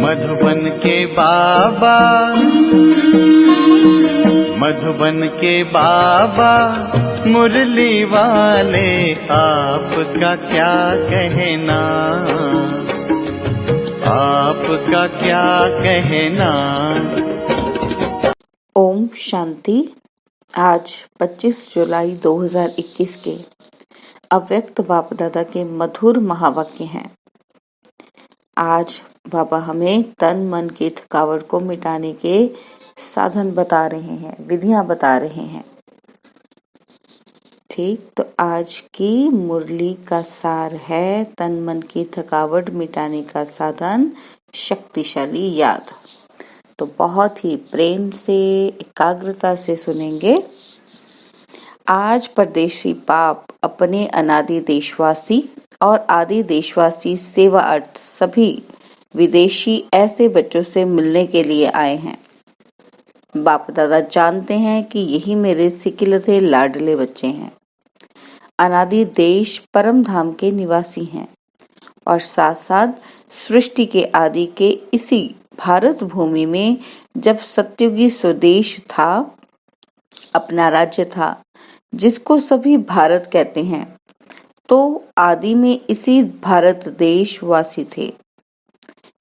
मधुबन के बाबा, मधुबन के बाबा मुरली वाले, आपका क्या कहना, आपका क्या कहना। ओम शांति। आज 25 जुलाई 2021 के अव्यक्त बाप दादा के मधुर महावाक्य हैं। आज बाबा हमें तन मन की थकावट को मिटाने के साधन बता रहे हैं, विधियां बता रहे हैं। ठीक, तो आज की मुरली का सार है तन मन की थकावट मिटाने का साधन, शक्तिशाली याद। तो बहुत ही प्रेम से, एकाग्रता से सुनेंगे। आज परदेशी पाप अपने अनादि देशवासी और आदि देशवासी सेवा अर्थ सभी विदेशी ऐसे बच्चों से मिलने के लिए आए हैं। बाप दादा जानते हैं कि यही मेरे सिकिलते लाडले बच्चे हैं। अनादि देश परम धाम के निवासी हैं और साथ साथ सृष्टि के आदि के इसी भारत भूमि में जब सत्युगी स्वदेश था, अपना राज्य था जिसको सभी भारत कहते हैं, तो आदि में इसी भारत देश वासी थे।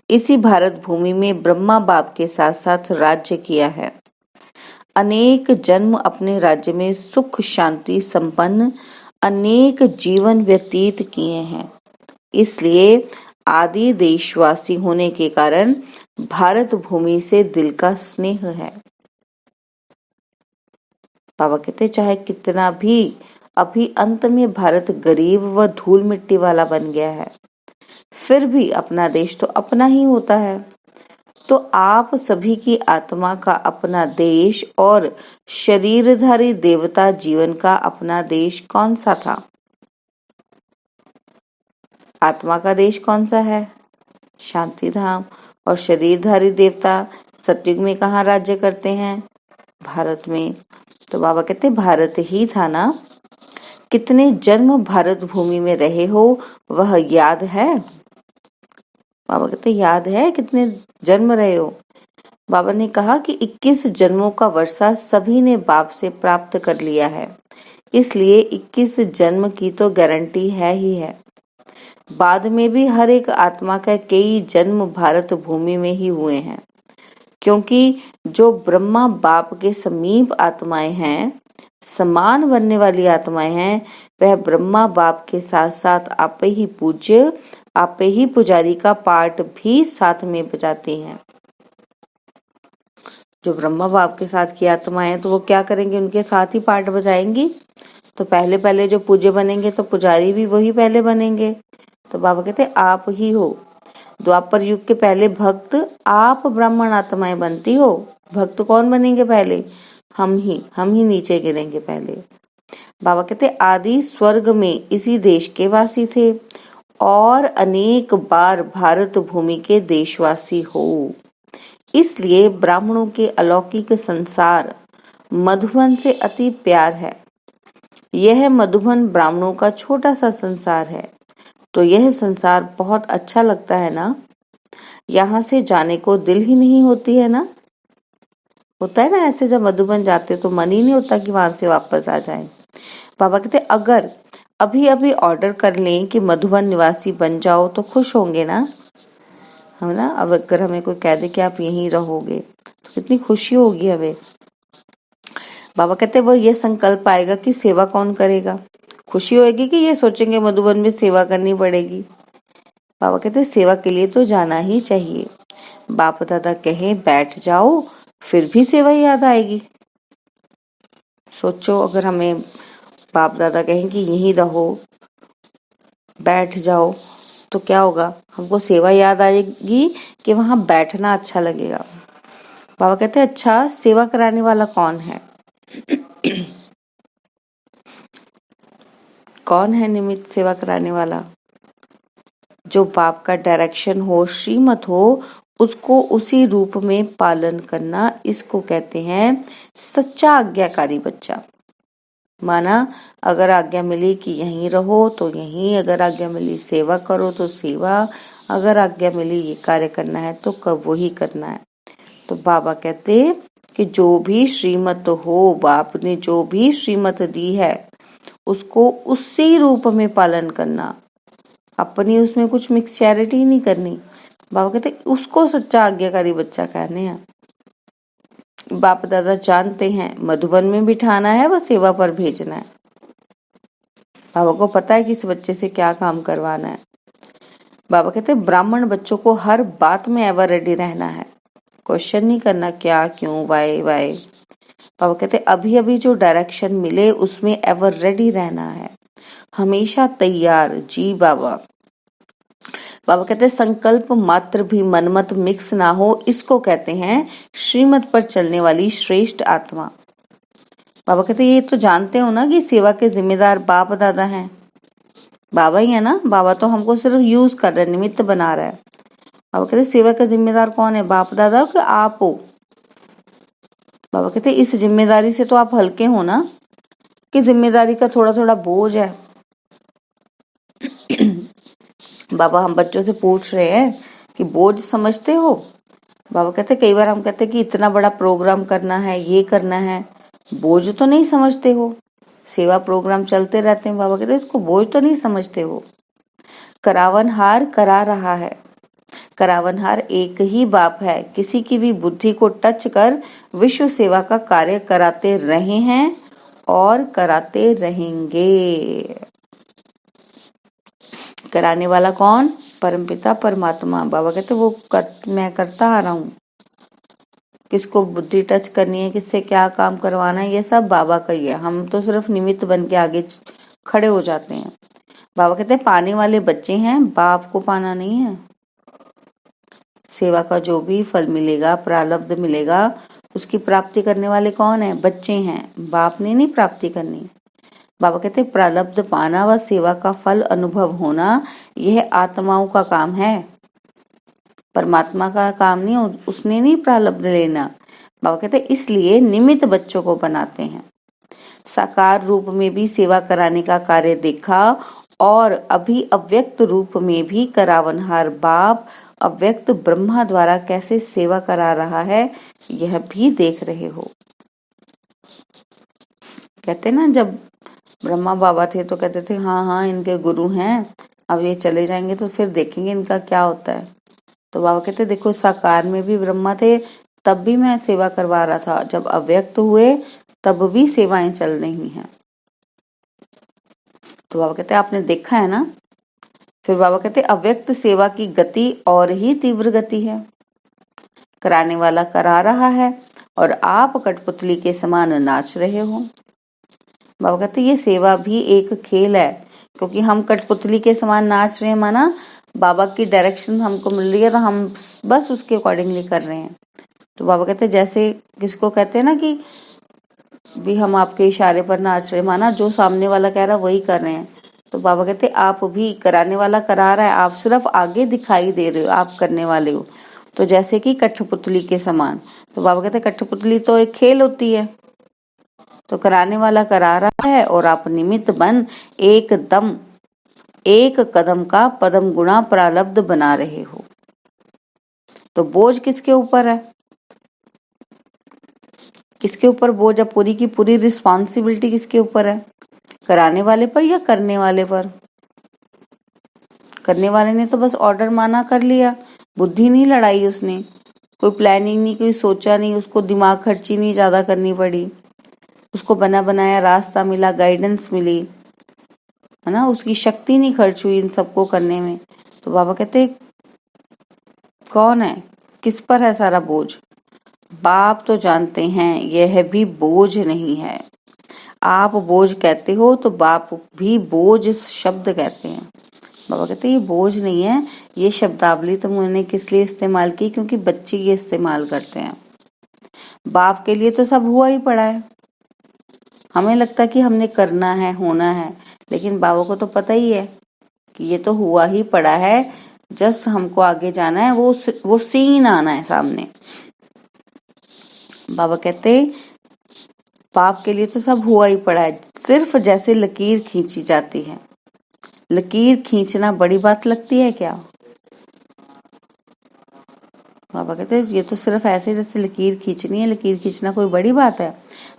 इसी भारत भूमि में ब्रह्मा बाप के साथ साथ राज्य किया है। अनेक जन्म अपने राज्य में सुख शांति संपन्न अनेक जीवन व्यतीत किए हैं। इसलिए आदि देशवासी होने के कारण भारत भूमि से दिल का स्नेह है। बाबा कहते चाहे कितना भी अभी अंत में भारत गरीब व धूल मिट्टी वाला बन गया है, फिर भी अपना देश तो अपना ही होता है। तो आप सभी की आत्मा का अपना देश और शरीरधारी देवता जीवन का अपना देश कौन सा था? आत्मा का देश कौन सा है? शांति धाम। और शरीरधारी देवता सतयुग में कहाँ राज्य करते हैं? भारत में। तो बाबा कहते भारत ही था ना। कितने जन्म भारत भूमि में रहे हो वह याद है? बाबा कहते याद है कितने जन्म रहे हो? बाबा ने कहा कि 21 जन्मों का वर्षा सभी ने बाप से प्राप्त कर लिया है, इसलिए 21 जन्म की तो गारंटी है ही है। बाद में भी हर एक आत्मा का कई जन्म भारत भूमि में ही हुए हैं, क्योंकि जो ब्रह्मा बाप के समीप आत्माएं हैं, समान बनने वाली आत्माएं हैं, वह ब्रह्मा बाप के साथ साथ आपे ही पूज्य, आपे ही पुजारी का पाठ भी साथ में बजाती हैं। जो ब्रह्मा बाप के साथ की आत्माएं हैं तो वो क्या करेंगे? उनके साथ ही पाठ बजाएंगी। तो पहले पहले जो पूज्य बनेंगे तो पुजारी भी वही पहले बनेंगे। तो बाबा कहते आप ही हो। द्वापर युग के पहले भक्त आप ब्राह्मण आत्माएं बनती हो। भक्त कौन बनेंगे पहले? हम ही नीचे गिरेंगे पहले। बाबा कहते आदि स्वर्ग में इसी देश के वासी थे और अनेक बार भारत भूमि के देशवासी हो। इसलिए ब्राह्मणों के अलौकिक संसार मधुबन से अति प्यार है। यह मधुबन ब्राह्मणों का छोटा सा संसार है, तो यह संसार बहुत अच्छा लगता है ना। यहाँ से जाने को दिल ही नहीं होती है ना। होता है ना ऐसे, जब मधुबन जाते तो मन ही नहीं होता कि वहां से वापस आ जाए। बाबा कहते अगर अभी अभी ऑर्डर कर लें कि मधुबन निवासी बन जाओ तो खुश होंगे ना हम ना। अब अगर हमें कोई कह दे कि आप यहीं रहोगे तो कितनी खुशी होगी हमें। बाबा कहते वो ये संकल्प आएगा कि सेवा कौन करेगा। खुशी होगी कि ये सोचेंगे मधुबन में सेवा करनी पड़ेगी। बाबा कहते सेवा के लिए तो जाना ही चाहिए। बाप दादा कहे बैठ जाओ, फिर भी सेवा याद आएगी। सोचो अगर हमें बाप दादा कहें कि यहीं रहो, बैठ जाओ, तो क्या होगा? हमको सेवा याद आएगी कि वहां बैठना अच्छा लगेगा। बाबा कहते अच्छा सेवा कराने वाला कौन है? कौन है निमित्त सेवा कराने वाला? जो बाप का डायरेक्शन हो, श्रीमत हो, उसको उसी रूप में पालन करना, इसको कहते हैं सच्चा आज्ञाकारी बच्चा। माना अगर आज्ञा मिली कि यहीं रहो तो यहीं, अगर आज्ञा मिली सेवा करो तो सेवा, अगर आज्ञा मिली ये कार्य करना है तो कब वही करना है। तो बाबा कहते कि जो भी श्रीमत हो, बाप ने जो भी श्रीमत दी है उसको उसी रूप में पालन करना, अपनी उसमें कुछ मिक्सचैरिटी नहीं करनी। बाबा कहते उसको सच्चा आज्ञाकारी बच्चा कहने हैं। बाप दादा जानते हैं मधुबन में बिठाना है व सेवा पर भेजना है। बाबा को पता है कि इस बच्चे से क्या काम करवाना है। बाबा कहते ब्राह्मण बच्चों को हर बात में एवर रेडी रहना है, क्वेश्चन नहीं करना क्या क्यों वाई वाई। बाबा कहते अभी अभी जो डायरेक्शन मिले उसमें एवर रेडी रहना है, हमेशा तैयार। जी बाबा। बाबा कहते संकल्प मात्र भी मनमत मिक्स ना हो, इसको कहते हैं श्रीमत पर चलने वाली श्रेष्ठ आत्मा। बाबा कहते ये तो जानते हो ना कि सेवा के जिम्मेदार बाप दादा हैं, बाबा ही है ना। बाबा तो हमको सिर्फ यूज कर रहे, निमित्त बना रहा है। बाबा कहते सेवा का जिम्मेदार कौन है, बाप दादा कि आप हो। बाबा कहते इस जिम्मेदारी से तो आप हल्के हो ना, कि जिम्मेदारी का थोड़ा थोड़ा बोझ है। बाबा हम बच्चों से पूछ रहे हैं कि बोझ समझते हो। बाबा कहते कई बार हम कहते कि इतना बड़ा प्रोग्राम करना है, ये करना है, बोझ तो नहीं समझते हो। सेवा प्रोग्राम चलते रहते हैं, बाबा कहते इसको बोझ तो नहीं समझते हो। करावनहार करा रहा है, करावनहार एक ही बाप है, किसी की भी बुद्धि को टच कर विश्व सेवा का कार्य कराते रहे हैं और कराते रहेंगे। कराने वाला कौन, परमपिता परमात्मा। बाबा कहते वो मैं करता आ रहा हूँ। किसको बुद्धि टच करनी है, किससे क्या काम करवाना है, ये सब बाबा का ही है। हम तो सिर्फ निमित्त बन के आगे खड़े हो जाते हैं। बाबा कहते हैं पाने वाले बच्चे हैं, बाप को पाना नहीं है। सेवा का जो भी फल मिलेगा, प्रारब्ध मिलेगा, उसकी प्राप्ति करने वाले कौन है, बच्चे हैं, बाप ने नहीं प्राप्ति करनी। बाबा कहते हैं प्रारब्ध पाना व सेवा का फल अनुभव होना यह आत्माओं का काम है, परमात्मा का काम नहीं, उसने नहीं प्रारब्ध लेना। बाबा कहते इसलिए निमित्त बच्चों को बनाते हैं। साकार रूप में भी सेवा कराने का कार्य देखा और अभी अव्यक्त रूप में भी करावनहार बाप अव्यक्त ब्रह्मा द्वारा कैसे सेवा करा रहा है यह भी देख रहे हो। कहते ना जब ब्रह्मा बाबा थे तो कहते थे हाँ हाँ इनके गुरु हैं, अब ये चले जाएंगे तो फिर देखेंगे इनका क्या होता है। तो बाबा कहते देखो साकार में भी ब्रह्मा थे, तब भी मैं सेवा करवा रहा था, जब अव्यक्त हुए तब भी सेवाएं चल रही हैं। तो बाबा कहते आपने देखा है ना। फिर बाबा कहते अव्यक्त सेवा की गति और ही तीव्र गति है, कराने वाला करा रहा है और आप कठपुतली के समान नाच रहे हो। बाबा कहते ये सेवा भी एक खेल है, क्योंकि हम कठपुतली के समान नाच रहे हैं, माना बाबा की डायरेक्शन हमको मिल रही है तो हम बस उसके अकॉर्डिंगली कर रहे हैं। तो बाबा कहते जैसे किसको कहते हैं ना कि भी हम आपके इशारे पर नाच रहे, माना जो सामने वाला कह रहा वही कर रहे हैं। तो बाबा कहते आप भी, कराने वाला करा रहा है, आप सिर्फ आगे दिखाई दे रहे हो, आप करने वाले हो। तो जैसे कि कठपुतली के समान। तो बाबा कहते कठपुतली तो एक खेल होती है, तो कराने वाला करा रहा है और आप निमित्त बन एकदम एक कदम का पदम गुणा प्रारब्ध बना रहे हो। तो बोझ किसके ऊपर है, किसके ऊपर बोझ है, पूरी की पूरी रिस्पॉन्सिबिलिटी किसके ऊपर है, कराने वाले पर या करने वाले पर। करने वाले ने तो बस ऑर्डर माना कर लिया, बुद्धि नहीं लड़ाई उसने, कोई प्लानिंग नहीं, कोई सोचा नहीं, उसको दिमाग खर्ची नहीं ज्यादा करनी पड़ी, उसको बना बनाया रास्ता मिला, गाइडेंस मिली, है ना, उसकी शक्ति नहीं खर्च हुई इन सबको करने में। तो बाबा कहते कौन है, किस पर है सारा बोझ। बाप तो जानते हैं यह भी बोझ नहीं है। आप बोझ कहते हो तो बाप भी बोझ शब्द कहते हैं। बाबा कहते ये बोझ नहीं है, ये शब्दावली तो मैंने किस लिए इस्तेमाल की, क्योंकि बच्चे ये इस्तेमाल करते हैं। बाप के लिए तो सब हुआ ही पड़ा है, हमें लगता है कि हमने करना है, होना है, लेकिन बाबा को तो पता ही है कि ये तो हुआ ही पड़ा है, जस्ट हमको आगे जाना है, वो सीन आना है सामने। बाबा कहते बाप के लिए तो सब हुआ ही पड़ा है, सिर्फ जैसे लकीर खींची जाती है। लकीर खींचना बड़ी बात लगती है क्या, बाबा कहते हैं ये तो सिर्फ ऐसे जैसे लकीर खींचनी है, लकीर खींचना कोई बड़ी बात है?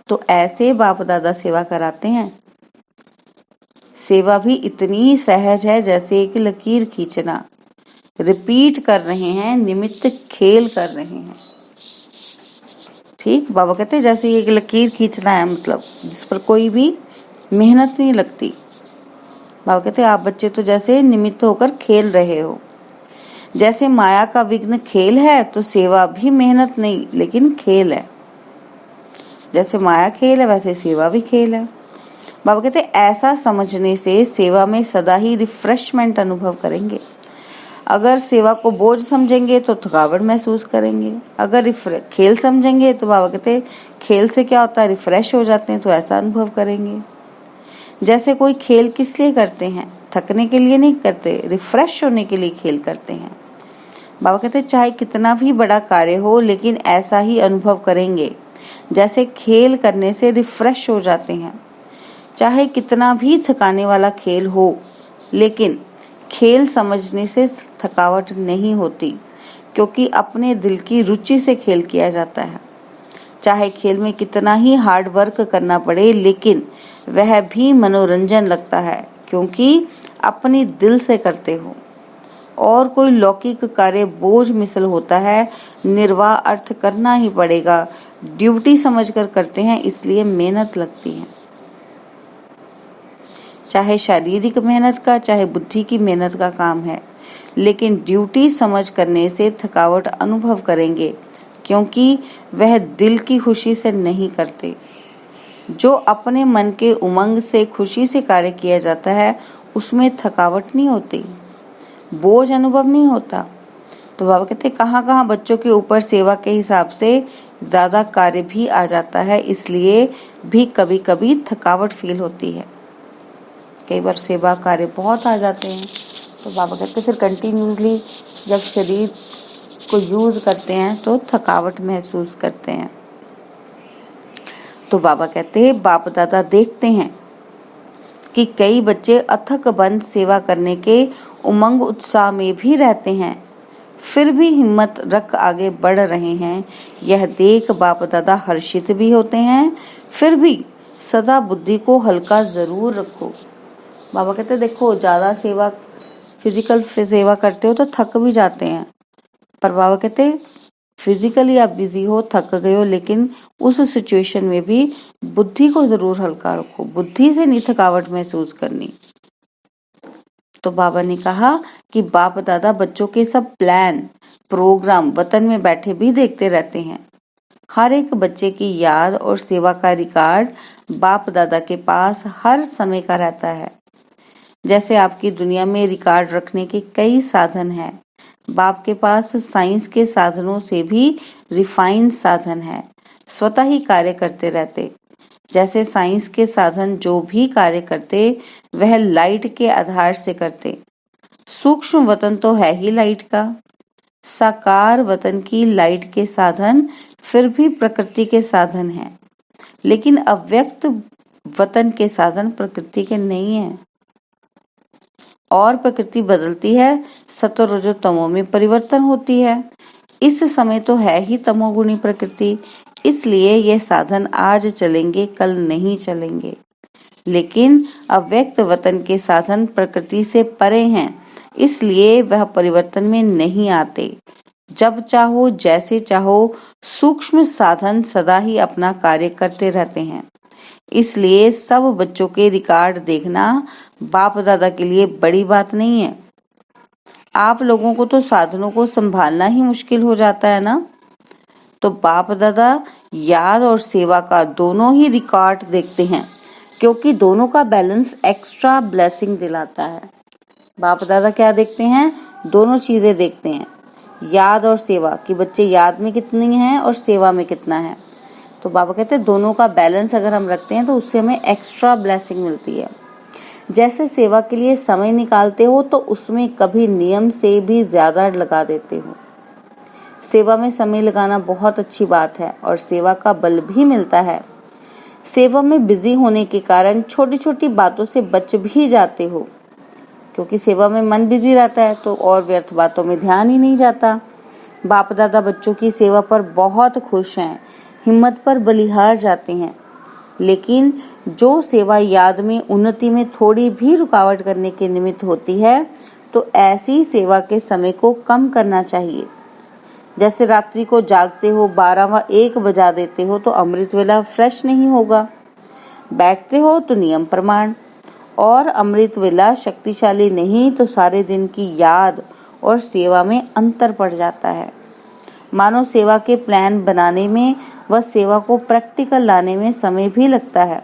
तो ऐसे बाप दादा सेवा कराते हैं। सेवा भी इतनी सहज है जैसे एक लकीर खींचना। रिपीट कर रहे हैं, निमित्त खेल कर रहे हैं। ठीक, बाबा कहते हैं जैसे एक लकीर खींचना है, मतलब जिस पर कोई भी मेहनत नहीं लगती। बाबा कहते हैं आप बच्चे तो जैसे निमित्त होकर खेल रहे हो। जैसे माया का विघ्न खेल है तो सेवा भी मेहनत नहीं लेकिन खेल है। जैसे माया खेल है वैसे सेवा भी खेल है। बाबा कहते हैं ऐसा समझने से सेवा में सदा ही रिफ्रेशमेंट अनुभव करेंगे। अगर सेवा को बोझ समझेंगे तो थकावट महसूस करेंगे। अगर खेल समझेंगे तो बाबा कहते हैं खेल से क्या होता है, रिफ्रेश हो जाते हैं, तो ऐसा अनुभव करेंगे। जैसे कोई खेल किस लिए करते हैं? थकने के लिए नहीं करते, रिफ्रेश होने के लिए खेल करते हैं। बाबा कहते हैं चाहे कितना भी बड़ा कार्य हो लेकिन ऐसा ही अनुभव करेंगे जैसे खेल करने से रिफ्रेश हो जाते हैं। चाहे कितना भी थकाने वाला खेल हो लेकिन खेल समझने से थकावट नहीं होती, क्योंकि अपने दिल की रुचि से खेल किया जाता है। चाहे खेल में कितना ही हार्ड वर्क करना पड़े लेकिन वह भी मनोरंजन लगता है, क्योंकि अपनी दिल से करते हो। और कोई लौकिक कार्य बोझ मिसल होता है, निर्वाह अर्थ करना ही पड़ेगा, ड्यूटी समझकर करते हैं, इसलिए मेहनत लगती है। चाहे शारीरिक मेहनत का चाहे बुद्धि की मेहनत का काम है, लेकिन ड्यूटी समझ करने से थकावट अनुभव करेंगे, क्योंकि वह दिल की खुशी से नहीं करते। जो अपने मन के उमंग से खुशी से कार्य किया जाता है उसमें थकावट नहीं होती, बोझ अनुभव नहीं होता। तो बाबा कहते कहाँ कहाँ बच्चों के ऊपर सेवा के हिसाब से ज्यादा कार्य भी आ जाता है, इसलिए भी कभी कभी थकावट फील होती है। कई बार सेवा कार्य बहुत आ जाते हैं तो बाबा कहते फिर कंटिन्यूसली जब शरीर को यूज करते हैं तो थकावट महसूस करते हैं। तो बाबा कहते हैं बाप दादा देखते हैं कि कई बच्चे अथक बंद सेवा करने के उमंग उत्साह में भी रहते हैं, फिर भी हिम्मत रख आगे बढ़ रहे हैं। यह देख बाप दादा हर्षित भी होते हैं। फिर भी सदा बुद्धि को हल्का जरूर रखो। बाबा कहते देखो ज्यादा सेवा फिजिकल सेवा करते हो तो थक भी जाते हैं, पर बाबा कहते फिजिकली आप बिजी हो, थक गए हो, लेकिन उस सिचुएशन में भी बुद्धि को जरूर हल्का रखो, बुद्धि से नहीं थकावट महसूस करनी। तो बाबा ने कहा कि बाप दादा बच्चों के सब प्लान प्रोग्राम वतन में बैठे भी देखते रहते हैं। हर एक बच्चे की याद और सेवा का रिकॉर्ड बाप दादा के पास हर समय का रहता है। जैसे आपकी दुनिया में रिकॉर्ड रखने के कई साधन हैं, बाप के पास साइंस के साधनों से भी रिफाइंड साधन है, स्वतः ही कार्य करते रहते। जैसे साइंस के साधन जो भी कार्य करते वह लाइट के आधार से करते। सूक्ष्म वतन तो है ही लाइट का, साकार वतन की लाइट के साधन फिर भी प्रकृति के साधन हैं, लेकिन अव्यक्त वतन के साधन प्रकृति के नहीं है। और प्रकृति बदलती है, सतो रजो तमो में परिवर्तन होती है। इस समय तो है ही तमोगुणी प्रकृति, इसलिए ये साधन आज चलेंगे कल नहीं चलेंगे। लेकिन अव्यक्त वतन के साधन प्रकृति से परे हैं, इसलिए वह परिवर्तन में नहीं आते। जब चाहो जैसे चाहो सूक्ष्म साधन सदा ही अपना कार्य करते रहते हैं। इसलिए सब बच्चों के रिकॉर्ड देखना बाप दादा के लिए बड़ी बात नहीं है। आप लोगों को तो साधनों को संभालना ही मुश्किल हो जाता है ना, तो बाप दादा याद और सेवा का दोनों ही रिकॉर्ड देखते हैं, क्योंकि दोनों का बैलेंस एक्स्ट्रा ब्लेसिंग दिलाता है। बाप दादा क्या देखते हैं? दोनों चीजें देखते हैं, याद और सेवा, कि बच्चे याद में कितनी हैं और सेवा में कितना है। तो बाबा कहते हैं दोनों का बैलेंस अगर हम रखते हैं तो उससे हमें एक्स्ट्रा ब्लेसिंग मिलती है। जैसे सेवा के लिए समय निकालते हो तो उसमें कभी नियम से भी ज्यादा लगा देते हो। सेवा में समय लगाना बहुत अच्छी बात है और सेवा का बल भी मिलता है। सेवा में बिजी होने के कारण छोटी छोटी बातों से बच भी जाते हो, क्योंकि सेवा में मन बिजी रहता है तो और व्यर्थ बातों में ध्यान ही नहीं जाता। बाप दादा बच्चों की सेवा पर बहुत खुश हैं, हिम्मत पर बलिहार जाते हैं, लेकिन जो सेवा याद में उन्नति में थोड़ी भी रुकावट करने के निमित्त होती है, तो ऐसी सेवा के समय को कम करना चाहिए। जैसे रात्रि को जागते हो 12 व 1 बजा देते हो तो अमृत वेला फ्रेश नहीं होगा। बैठते हो तो नियम प्रमाण, और अमृत वेला शक्तिशाली नहीं तो सारे दिन की याद और सेवा में अंतर पड़ जाता है। मानो सेवा के प्लान बनाने में व सेवा को प्रैक्टिकल लाने में समय भी लगता है।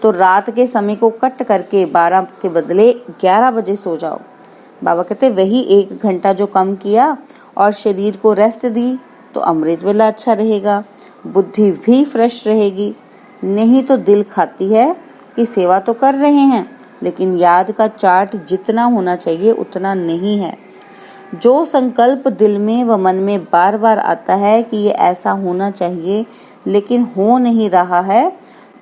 तो रात के समय को कट करके 12 के बदले 11 बजे सो जाओ। बाबा कहते वही 1 घंटा जो कम किया और शरीर को रेस्ट दी तो अमृत वेला अच्छा रहेगा, बुद्धि भी फ्रेश रहेगी। नहीं तो दिल खाती है कि सेवा तो कर रहे हैं, लेकिन याद का चार्ट जितना होना चाहिए उतना नहीं है। जो संकल्प दिल में व मन में बार बार आता है कि ये ऐसा होना चाहिए लेकिन हो नहीं रहा है,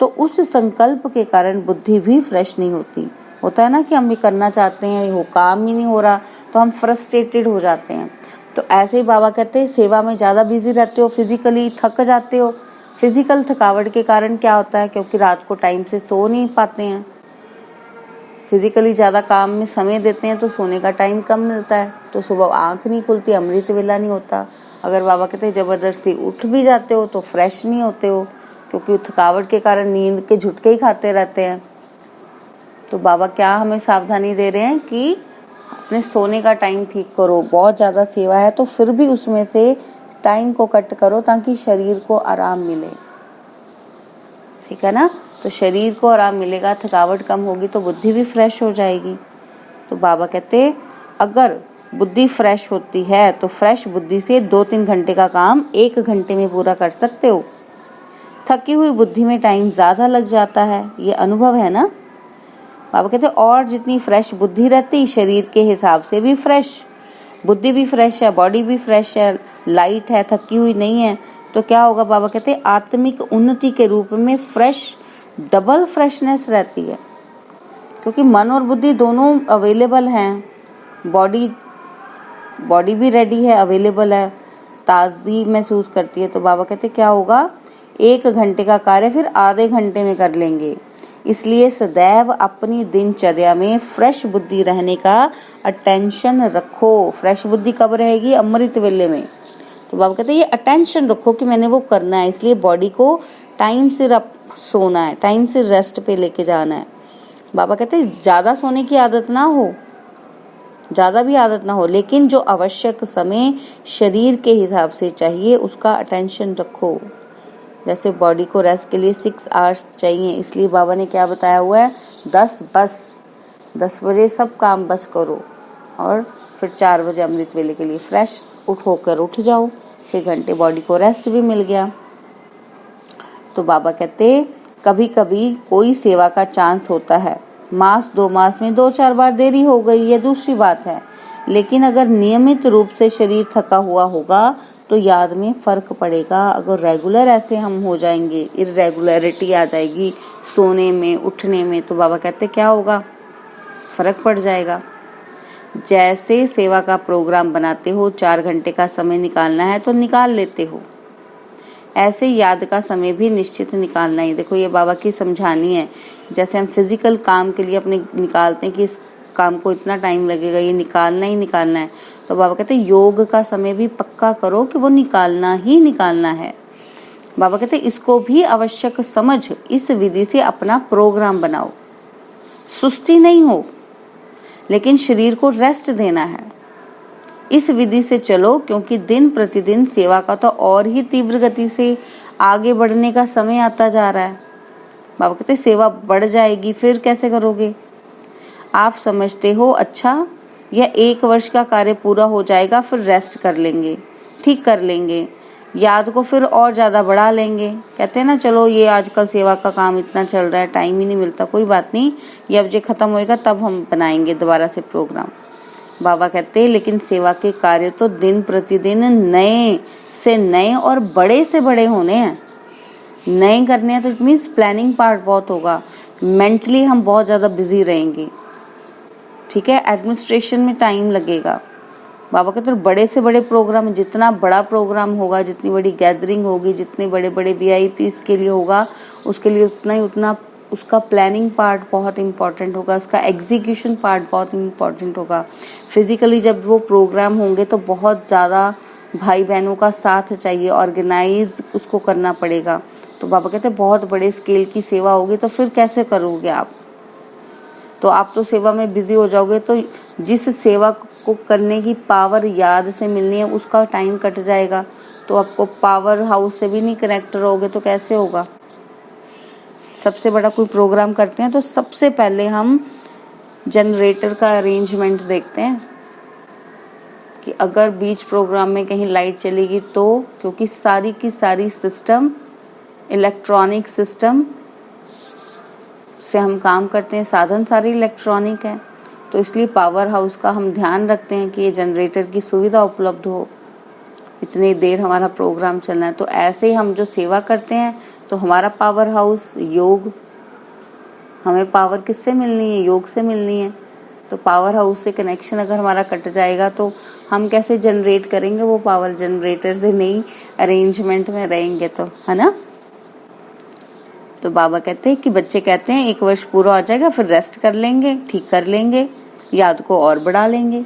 तो उस संकल्प के कारण बुद्धि भी फ्रेश नहीं होती। होता है ना कि हम ये करना चाहते हैं, वो काम ही नहीं हो रहा, तो हम फ्रस्ट्रेटेड हो जाते हैं। तो ऐसे ही बाबा कहते हैं सेवा में ज़्यादा बिजी रहते हो, फिजिकली थक जाते हो। फिजिकल थकावट के कारण क्या होता है, क्योंकि रात को टाइम से सो नहीं पाते हैं, फिजिकली ज़्यादा काम में समय देते हैं तो सोने का टाइम कम मिलता है, तो सुबह आँख नहीं खुलती, अमृत वेला नहीं होता। अगर बाबा कहते हैं ज़बरदस्ती उठ भी जाते हो तो फ्रेश नहीं होते हो, क्योंकि थकावट के कारण नींद के झुटके ही खाते रहते हैं। तो बाबा क्या हमें सावधानी दे रहे हैं कि अपने सोने का टाइम ठीक करो। बहुत ज़्यादा सेवा है तो फिर भी उसमें से टाइम को कट करो ताकि शरीर को आराम मिले, ठीक है ना। तो शरीर को आराम मिलेगा, थकावट कम होगी तो बुद्धि भी फ्रेश हो जाएगी। तो बाबा कहते अगर बुद्धि फ्रेश होती है तो फ्रेश बुद्धि से 2-3 घंटे का काम 1 घंटे में पूरा कर सकते हो। थकी हुई बुद्धि में टाइम ज़्यादा लग जाता है, ये अनुभव है ना। बाबा कहते और जितनी फ्रेश बुद्धि रहती, शरीर के हिसाब से भी फ्रेश, बुद्धि भी फ्रेश है, बॉडी भी फ्रेश है, लाइट है, थकी हुई नहीं है, तो क्या होगा। बाबा कहते आत्मिक उन्नति के रूप में फ्रेश, डबल फ्रेशनेस रहती है, क्योंकि मन और बुद्धि दोनों अवेलेबल हैं। बॉडी भी रेडी है, अवेलेबल है, ताज़गी महसूस करती है। तो बाबा कहते क्या होगा, 1 घंटे का कार्य फिर आधे घंटे में कर लेंगे। इसलिए सदैव अपनी दिनचर्या में फ्रेश बुद्धि रहने का अटेंशन रखो। फ्रेश बुद्धि कब रहेगी, अमृत वेले में। तो बाबा कहते हैं ये अटेंशन रखो कि मैंने वो करना है, इसलिए बॉडी को टाइम से सोना है, टाइम से रेस्ट पे लेके जाना है। बाबा कहते हैं ज़्यादा सोने की आदत ना हो, ज़्यादा भी आदत ना हो, लेकिन जो आवश्यक समय शरीर के हिसाब से चाहिए उसका अटेंशन रखो। जैसे बॉडी को रेस्ट के लिए 6 आवर्स चाहिए, इसलिए बाबा ने क्या बताया हुआ है, 10 बजे सब काम बस करो और फिर 4 बजे अमृत वेले के लिए फ्रेश होकर उठ जाओ। 6 घंटे बॉडी को रेस्ट भी मिल गया। तो बाबा कहते कभी कभी कोई सेवा का चांस होता है, मास 2 मास में 2-4 बार देरी हो गई, ये दूसरी बात है, लेकिन अगर नियमित रूप से शरीर थका हुआ होगा तो याद में फर्क पड़ेगा। अगर रेगुलर ऐसे हम हो जाएंगे, इरेगुलरिटी आ जाएगी सोने में, उठने में, तो बाबा कहते क्या होगा, फर्क पड़ जाएगा। जैसे सेवा का प्रोग्राम बनाते हो, 4 घंटे का समय निकालना है तो निकाल लेते हो, ऐसे याद का समय भी निश्चित निकालना ही। देखो ये बाबा की समझानी है, जैसे हम फिजिकल काम के लिए अपने निकालते हैं कि इस काम को इतना टाइम लगेगा, ये निकालना ही निकालना है, तो बाबा कहते हैं योग का समय भी पक्का करो कि वो निकालना ही निकालना है। बाबा कहते हैं इसको भी आवश्यक समझ इस विधि से अपना प्रोग्राम बनाओ। सुस्ती नहीं हो, लेकिन शरीर को रेस्ट देना है। इस विधि से चलो, क्योंकि दिन प्रतिदिन सेवा का तो और ही तीव्र गति से आगे बढ़ने का समय आता जा रहा है। बाबा कहते सेवा बढ़ जाएगी, फिर कैसे करोगे। आप समझते हो अच्छा यह 1 वर्ष का कार्य पूरा हो जाएगा, फिर रेस्ट कर लेंगे, ठीक कर लेंगे, याद को फिर और ज़्यादा बढ़ा लेंगे। कहते हैं ना चलो ये आजकल सेवा का काम इतना चल रहा है, टाइम ही नहीं मिलता, कोई बात नहीं, ये अब जो ख़त्म होएगा तब हम बनाएंगे दोबारा से प्रोग्राम। बाबा कहते हैं लेकिन सेवा के कार्य तो दिन प्रतिदिन नए से नए और बड़े से बड़े होने हैं, नए करने हैं, तो इट मीन्स प्लानिंग पार्ट बहुत होगा, मेंटली हम बहुत ज़्यादा बिजी रहेंगे, ठीक है, एडमिनिस्ट्रेशन में टाइम लगेगा, बाबा कहते हैं बड़े से बड़े प्रोग्राम, जितना बड़ा प्रोग्राम होगा, जितनी बड़ी गैदरिंग होगी, जितने बड़े बड़े VIPs के लिए होगा, उसके लिए उतना उसका प्लानिंग पार्ट बहुत इंपॉर्टेंट होगा, उसका एग्जीक्यूशन पार्ट बहुत इंपॉर्टेंट होगा। फिजिकली जब वो प्रोग्राम होंगे तो बहुत ज़्यादा भाई बहनों का साथ चाहिए, ऑर्गेनाइज उसको करना पड़ेगा। तो बाबा कहते हैं बहुत बड़े स्केल की सेवा होगी, तो फिर कैसे करोगे आप? तो आप तो सेवा में बिजी हो जाओगे, तो जिस सेवा को करने की पावर याद से मिलनी है उसका टाइम कट जाएगा। तो आपको पावर हाउस से भी नहीं कनेक्ट रहोगे तो कैसे होगा? सबसे बड़ा कोई प्रोग्राम करते हैं तो सबसे पहले हम जनरेटर का अरेंजमेंट देखते हैं कि अगर बीच प्रोग्राम में कहीं लाइट चलेगी तो, क्योंकि सारी की सारी सिस्टम, इलेक्ट्रॉनिक सिस्टम से हम काम करते हैं, साधन सारे इलेक्ट्रॉनिक हैं, तो इसलिए पावर हाउस का हम ध्यान रखते हैं कि ये जनरेटर की सुविधा उपलब्ध हो, इतनी देर हमारा प्रोग्राम चलना है। तो ऐसे ही हम जो सेवा करते हैं तो हमारा पावर हाउस योग, हमें पावर किससे मिलनी है? योग से मिलनी है। तो पावर हाउस से कनेक्शन अगर हमारा कट जाएगा तो हम कैसे जनरेट करेंगे वो पावर? जनरेटर से नहीं, अरेंजमेंट में रहेंगे तो, है ना। तो बाबा कहते हैं कि बच्चे कहते हैं 1 वर्ष पूरा हो जाएगा फिर रेस्ट कर लेंगे, ठीक कर लेंगे, याद को और बढ़ा लेंगे।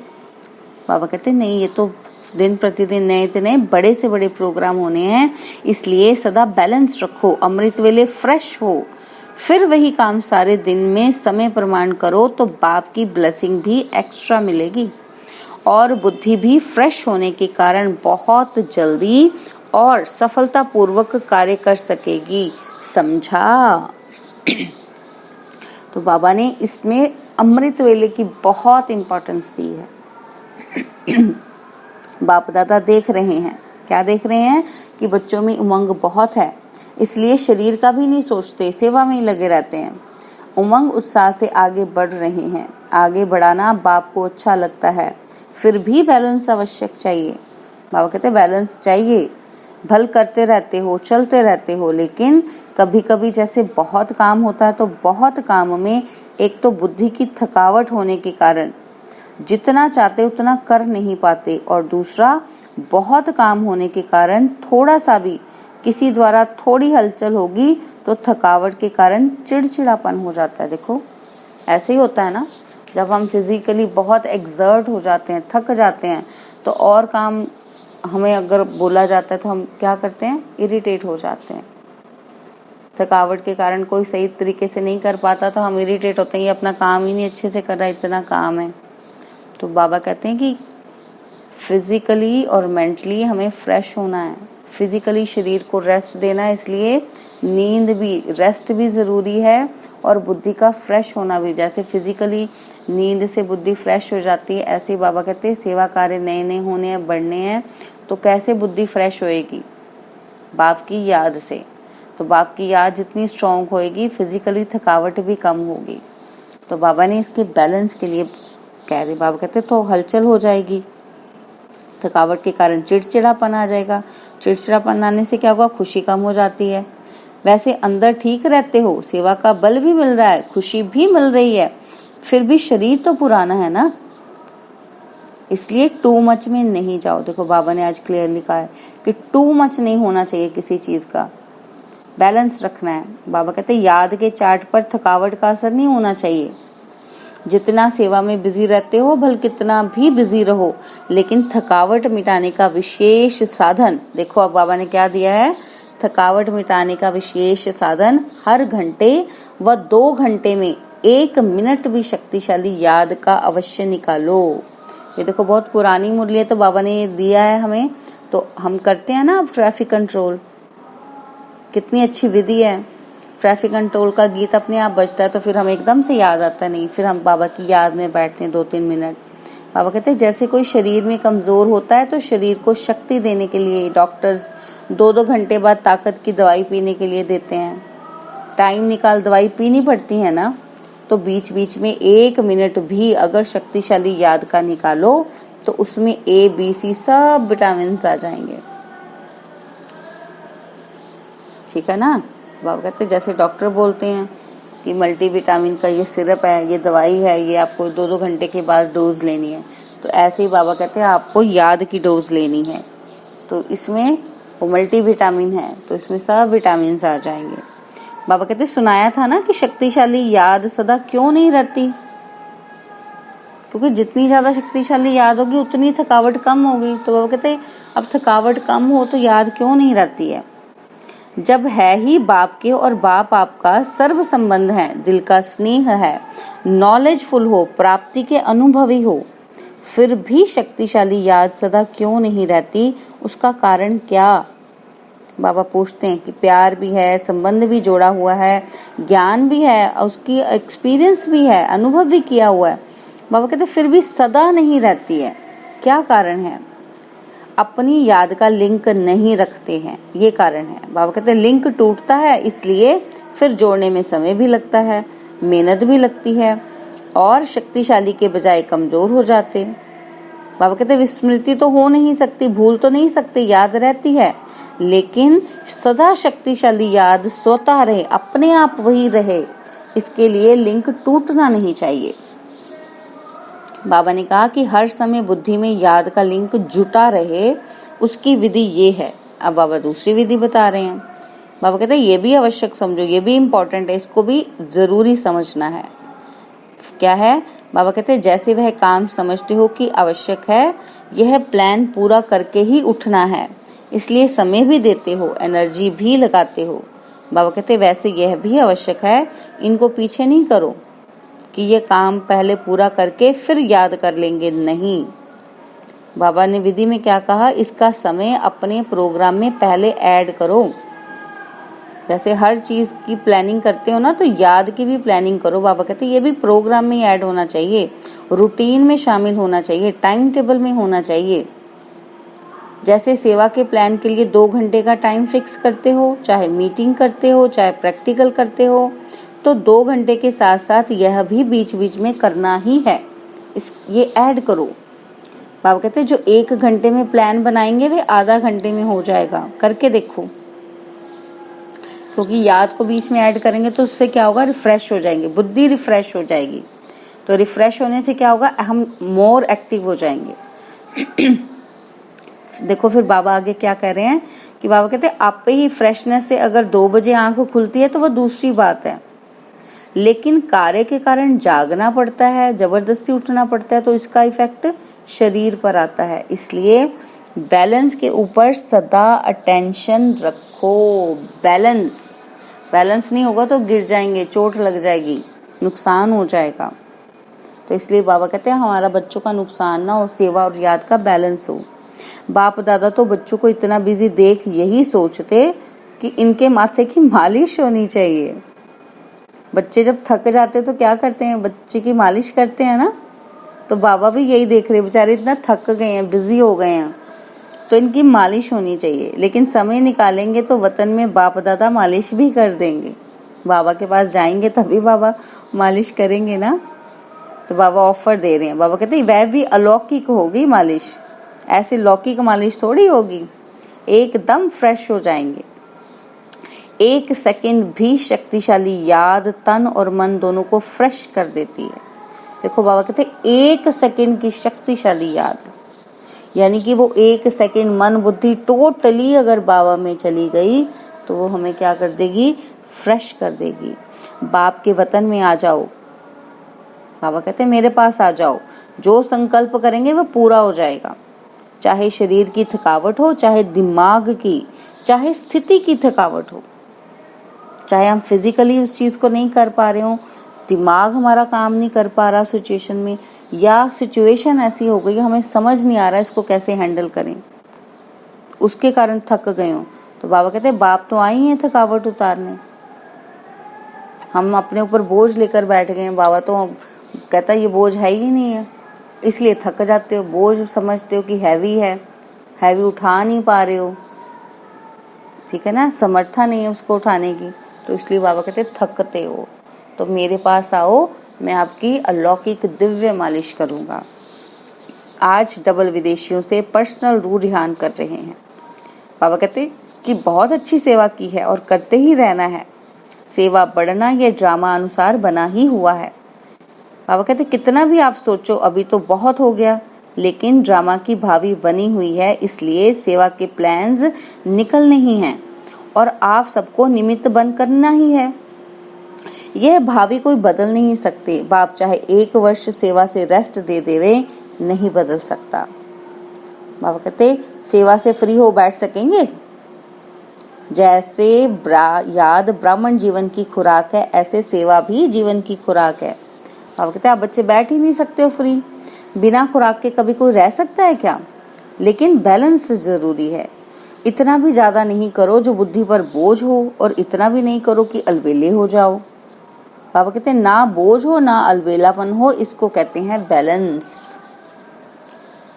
बाबा कहते हैं नहीं, ये तो दिन प्रतिदिन नए बड़े से बड़े प्रोग्राम होने हैं, इसलिए सदा बैलेंस रखो, अमृत वेले फ्रेश हो, फिर वही काम सारे दिन में समय प्रमाण करो तो बाप की ब्लेसिंग भी एक्स्ट्रा मिलेगी और बुद्धि भी फ्रेश होने के कारण बहुत जल्दी और सफलतापूर्वक कार्य कर सकेगी। समझा? तो बाबा ने इसमें अमृत वेले की बहुत इंपॉर्टेंस दी है। बाप दादा देख रहे हैं, क्या देख रहे हैं? कि बच्चों में उमंग बहुत है, इसलिए शरीर का भी नहीं सोचते, सेवा में ही लगे रहते हैं। उमंग उत्साह से आगे बढ़ रहे हैं। आगे बढ़ाना बाप को अच्छा लगता है, फिर भी बैलेंस आवश्यक चाहिए। बाबा कहते हैं बैलेंस चाहिए, भल करते रहते हो, चलते रहते हो, लेकिन कभी कभी जैसे बहुत काम होता है तो बहुत काम में एक तो बुद्धि की थकावट होने के कारण जितना चाहते उतना कर नहीं पाते, और दूसरा बहुत काम होने के कारण थोड़ा सा भी किसी द्वारा थोड़ी हलचल होगी तो थकावट के कारण चिड़चिड़ापन हो जाता है। देखो ऐसे ही होता है ना, जब हम फिजिकली बहुत एक्सर्ट हो जाते हैं, थक जाते हैं, तो और काम हमें अगर बोला जाता है तो हम क्या करते हैं? इरिटेट हो जाते हैं। थकावट के कारण कोई सही तरीके से नहीं कर पाता तो हम इरिटेट होते हैं, ये अपना काम ही नहीं अच्छे से कर रहा, इतना काम है। तो बाबा कहते हैं कि फिजिकली और मेंटली हमें फ्रेश होना है, फिजिकली शरीर को रेस्ट देना है, इसलिए नींद भी, रेस्ट भी ज़रूरी है और बुद्धि का फ्रेश होना भी। जैसे फिजिकली नींद से बुद्धि फ्रेश हो जाती है, ऐसे बाबा कहते हैं सेवा कार्य नए नए होने हैं, बढ़ने हैं, तो कैसे बुद्धि फ्रेश होएगी? बाप की याद से। तो बाप की याद जितनी स्ट्रॉन्ग होएगी, फिजिकली थकावट भी कम होगी। तो बाबा ने इसके बैलेंस के लिए कह रहे, बाबा कहते तो हलचल हो जाएगी, थकावट के कारण चिड़चिड़ापन आ जाएगा, चिड़चिड़ापन आने से क्या होगा? खुशी कम हो जाती है। वैसे अंदर ठीक रहते हो, सेवा का बल भी मिल रहा है, खुशी भी मिल रही है, फिर भी शरीर तो पुराना है ना, इसलिए टू मच में नहीं जाओ। देखो बाबा ने आज क्लियरली कहा है कि टू मच नहीं होना चाहिए, किसी चीज का बैलेंस रखना है। बाबा कहते हैं याद के चार्ट पर थकावट का असर नहीं होना चाहिए। जितना सेवा में बिजी रहते हो, भले कितना भी बिजी रहो, लेकिन थकावट मिटाने का विशेष साधन, देखो अब बाबा ने क्या दिया है, थकावट मिटाने का विशेष साधन, हर घंटे व 2 घंटे में 1 मिनट भी शक्तिशाली याद का अवश्य निकालो। ये देखो बहुत पुरानी मुरली है, तो बाबा ने दिया है हमें, तो हम करते हैं ना। अब ट्रैफिक कंट्रोल कितनी अच्छी विधि है, ट्रैफिक कंट्रोल का गीत अपने आप बजता है तो फिर हमें एकदम से याद आता नहीं, फिर हम बाबा की याद में बैठते हैं 2-3 मिनट। बाबा कहते हैं जैसे कोई शरीर में कमजोर होता है तो शरीर को शक्ति देने के लिए डॉक्टर्स 2-2 घंटे बाद ताकत की दवाई पीने के लिए देते हैं। टाइम निकाल दवाई पीनी पड़ती है ना, तो बीच बीच में 1 मिनट भी अगर शक्तिशाली याद का निकालो तो उसमें ABC सब विटामिन आ जाएंगे, ठीक है ना। बाबा कहते हैं जैसे डॉक्टर बोलते हैं कि मल्टीविटामिन का ये सिरप है, ये दवाई है, ये आपको 2-2 घंटे के बाद डोज लेनी है, तो ऐसे ही बाबा कहते हैं आपको याद की डोज लेनी है। तो इसमें वो मल्टीविटामिन है, तो इसमें सब विटामिन आ जाएंगे। बाबा कहते सुनाया था ना कि शक्तिशाली याद सदा क्यों नहीं रहती, क्योंकि जितनी ज्यादा शक्तिशाली याद होगी उतनी थकावट कम होगी। तो बाबा कहते अब थकावट कम हो तो याद क्यों नहीं रहती है। जब है ही बाप के और बाप आपका सर्व संबंध है, दिल का स्नेह है, नॉलेजफुल हो, प्राप्ति के अनुभवी हो, फिर भी शक्तिशाली याद सदा क्यों नहीं रहती, उसका कारण क्या। बाबा पूछते हैं कि प्यार भी है, संबंध भी जोड़ा हुआ है, ज्ञान भी है, उसकी एक्सपीरियंस भी है, अनुभव भी किया हुआ है। बाबा कहते फिर भी सदा नहीं रहती है, क्या कारण है। अपनी याद का लिंक नहीं रखते हैं, ये कारण है। बाबा कहते लिंक टूटता है, इसलिए फिर जोड़ने में समय भी लगता है, मेहनत भी लगती है और शक्तिशाली के बजाय कमजोर हो जाते। बाबा कहते विस्मृति तो हो नहीं सकती, भूल तो नहीं सकती, याद रहती है, लेकिन सदा शक्तिशाली याद स्वतः रहे, अपने आप वही रहे, इसके लिए लिंक टूटना नहीं चाहिए। बाबा ने कहा कि हर समय बुद्धि में याद का लिंक जुटा रहे, उसकी विधि ये है। अब बाबा दूसरी विधि बता रहे हैं। बाबा कहते हैं ये भी आवश्यक समझो, ये भी इम्पोर्टेंट है, इसको भी जरूरी समझना है। क्या है। बाबा कहते हैं जैसे वह काम समझते हो कि आवश्यक है, यह प्लान पूरा करके ही उठना है, इसलिए समय भी देते हो, एनर्जी भी लगाते हो। बाबा कहते वैसे यह भी आवश्यक है, इनको पीछे नहीं करो कि ये काम पहले पूरा करके फिर याद कर लेंगे, नहीं। बाबा ने विधि में क्या कहा, इसका समय अपने प्रोग्राम में पहले ऐड करो। जैसे हर चीज की प्लानिंग करते हो ना, तो याद की भी प्लानिंग करो। बाबा कहते ये भी प्रोग्राम में ऐड होना चाहिए, रूटीन में शामिल होना चाहिए, टाइम टेबल में होना चाहिए। जैसे सेवा के प्लान के लिए 2 घंटे का टाइम फिक्स करते हो, चाहे मीटिंग करते हो, चाहे प्रैक्टिकल करते हो, तो 2 घंटे के साथ साथ यह भी बीच बीच में करना ही है, ये ऐड करो। बाबा कहते जो 1 घंटे में प्लान बनाएंगे वे आधा घंटे में हो जाएगा, करके देखो। क्योंकि याद को बीच में ऐड करेंगे तो उससे क्या होगा, रिफ्रेश हो जाएंगे, बुद्धि रिफ्रेश हो जाएगी। तो रिफ्रेश होने से क्या होगा, हम मोर एक्टिव हो जाएंगे। देखो फिर बाबा आगे क्या कह रहे हैं कि बाबा कहते हैं आप पे ही फ्रेशनेस से अगर 2 बजे आंख खुलती है तो वो दूसरी बात है, लेकिन कार्य के कारण जागना पड़ता है, जबरदस्ती उठना पड़ता है, तो इसका इफेक्ट शरीर पर आता है। इसलिए बैलेंस के ऊपर सदा अटेंशन रखो। बैलेंस नहीं होगा तो गिर जाएंगे, चोट लग जाएगी, नुकसान हो जाएगा। तो इसलिए बाबा कहते हैं हमारा बच्चों का नुकसान ना हो, सेवा और याद का बैलेंस हो। बाप दादा तो बच्चों को इतना बिजी देख यही सोचते कि इनके माथे की मालिश होनी चाहिए। बच्चे जब थक जाते तो क्या करते हैं, बच्चे की मालिश करते हैं ना। तो बाबा भी यही देख रहे, बेचारे इतना थक गए हैं, बिजी हो गए हैं, तो इनकी मालिश होनी चाहिए। लेकिन समय निकालेंगे तो वतन में बाप दादा मालिश भी कर देंगे। बाबा के पास जाएंगे तभी बाबा मालिश करेंगे ना। तो बाबा ऑफर दे रहे हैं। बाबा कहते हैं वह भी अलौकिक होगी मालिश, ऐसे लौकिक मालिश थोड़ी होगी, एकदम फ्रेश हो जाएंगे। 1 सेकंड भी शक्तिशाली याद तन और मन दोनों को फ्रेश कर देती है। देखो बाबा कहते हैं 1 सेकंड की शक्तिशाली याद, यानी कि वो 1 सेकंड मन बुद्धि टोटली अगर बाबा में चली गई तो वो हमें क्या कर देगी, फ्रेश कर देगी। बाप के वतन में आ जाओ। बाबा कहते हैं मेरे पास आ जाओ, जो संकल्प करेंगे वो पूरा हो जाएगा। चाहे शरीर की थकावट हो, चाहे दिमाग की, चाहे स्थिति की थकावट हो, चाहे हम फिजिकली उस चीज को नहीं कर पा रहे हो, दिमाग हमारा काम नहीं कर पा रहा सिचुएशन में, या सिचुएशन ऐसी हो गई हमें समझ नहीं आ रहा इसको कैसे हैंडल करें, उसके कारण थक गए हो, तो बाबा कहते हैं बाप तो आई हैं थकावट उतारने। हम अपने ऊपर बोझ लेकर बैठ गए हैं, बाबा तो कहता ये बोझ है ही नहीं है, इसलिए थक जाते हो। बोझ समझते हो कि हैवी है, हैवी उठा नहीं पा रहे हो, ठीक है ना, समर्था नहीं है उसको उठाने की, तो इसलिए बाबा कहते थकते हो। तो मेरे पास आओ, मैं आपकी अलौकिक दिव्य मालिश करूंगा। आज डबल विदेशियों से पर्सनल रू रिहान कर रहे हैं। बाबा कहते कि बहुत अच्छी सेवा की है और करते ही रहना है। सेवा बढ़ना ये ड्रामा अनुसार बना ही हुआ है। बाबा कहते कितना भी आप सोचो अभी तो बहुत हो गया, लेकिन ड्रामा की भावी बनी हुई है, इसलिए सेवा के प्लान्स निकल नहीं हैं और आप सबको निमित्त बंद करना ही है। यह भावी कोई बदल नहीं सकते। बाप चाहे 1 वर्ष सेवा से रेस्ट दे देवे, नहीं बदल सकता। बाबा कहते सेवा से फ्री हो बैठ सकेंगे? जैसे याद ब्राह्मण जीवन की खुराक है, ऐसे सेवा भी जीवन की खुराक है। बाबा कहते आप बच्चे बैठ ही नहीं सकते हो फ्री। बिना खुराक के कभी कोई रह सकता है क्या? लेकिन बैलेंस जरूरी है। इतना भी ज्यादा नहीं करो जो बुद्धि पर बोझ हो, और इतना भी नहीं करो कि अलबेले हो जाओ। बाबा कहते हैं ना बोझ हो ना अलबेलापन हो, इसको कहते हैं बैलेंस।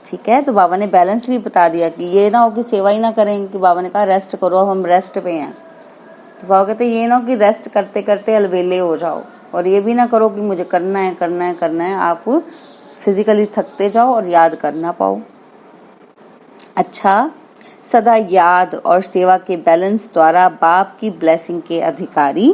ठीक है, तो बाबा ने बैलेंस भी बता दिया कि ये ना हो कि सेवा ही ना करें, कि बाबा ने कहा रेस्ट करो, अब हम रेस्ट पे हैं। तो बाबा कहते ये ना हो कि रेस्ट करते करते अलबेले हो जाओ, और ये भी ना करो कि मुझे करना है करना है करना है, आप फिजिकली थकते जाओ और याद कर ना पाओ। अच्छा, सदा याद और सेवा के बैलेंस द्वारा बाप की ब्लेसिंग के अधिकारी,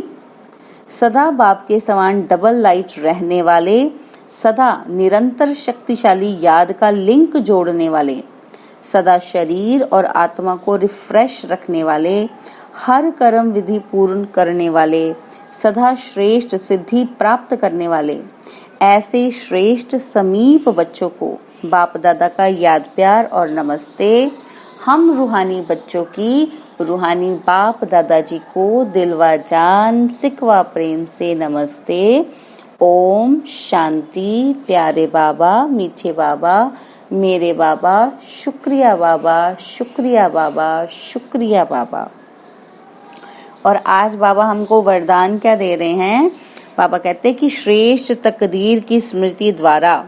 सदा बाप के समान डबल लाइट रहने वाले, सदा निरंतर शक्तिशाली याद का लिंक जोड़ने वाले, सदा शरीर और आत्मा को रिफ्रेश रखने वाले, हर कर्म विधि पूर्ण करने वाले, सदा श्रेष्ठ सिद्धि प्राप्त करने वाले, ऐसे श्रेष्ठ समीप बच्चों को बाप दादा का याद प्यार और नमस्ते। हम रूहानी बच्चों की रूहानी बाप दादाजी को दिलवा जान सिकवा प्रेम से नमस्ते। ओम शांति। प्यारे बाबा, मीठे बाबा, मेरे बाबा, शुक्रिया बाबा, शुक्रिया बाबा, शुक्रिया बाबा। और आज बाबा हमको वरदान क्या दे रहे हैं? बाबा कहते हैं कि श्रेष्ठ तकदीर की स्मृति द्वारा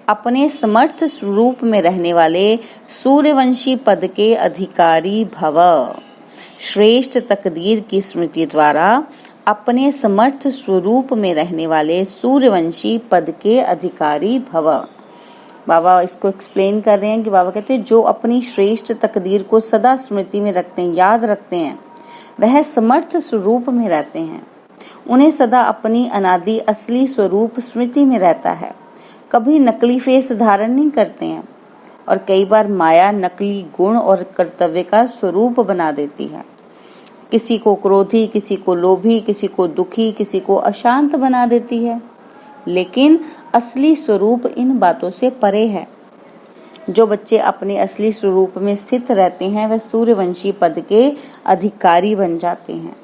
अपने समर्थ स्वरूप में रहने वाले सूर्यवंशी पद के अधिकारी भव। श्रेष्ठ तकदीर की स्मृति द्वारा अपने समर्थ स्वरूप में रहने वाले सूर्यवंशी पद के अधिकारी भव। बाबा इसको एक्सप्लेन कर रहे हैं कि बाबा कहते हैं जो अपनी श्रेष्ठ तकदीर को सदा स्मृति में रखते हैं, याद रखते हैं, वह समर्थ स्वरूप में रहते हैं। उन्हें सदा अपनी अनादि असली स्वरूप स्मृति में रहता है। कभी नकली फेस धारण नहीं करते हैं, और कई बार माया नकली गुण और कर्तव्य का स्वरूप बना देती है। किसी को क्रोधी, किसी को लोभी, किसी को दुखी, किसी को अशांत बना देती है, लेकिन असली स्वरूप इन बातों से परे है। जो बच्चे अपने असली स्वरूप में स्थित रहते हैं वह सूर्यवंशी पद के अधिकारी बन जाते हैं।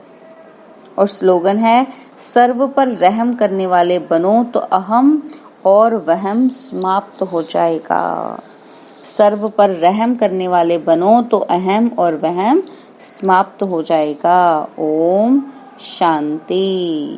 और स्लोगन है, सर्व पर रहम करने वाले बनो तो अहम और वहम समाप्त हो जाएगा। सर्व पर रहम करने वाले बनो तो अहम और वहम समाप्त हो जाएगा। ओम शांति।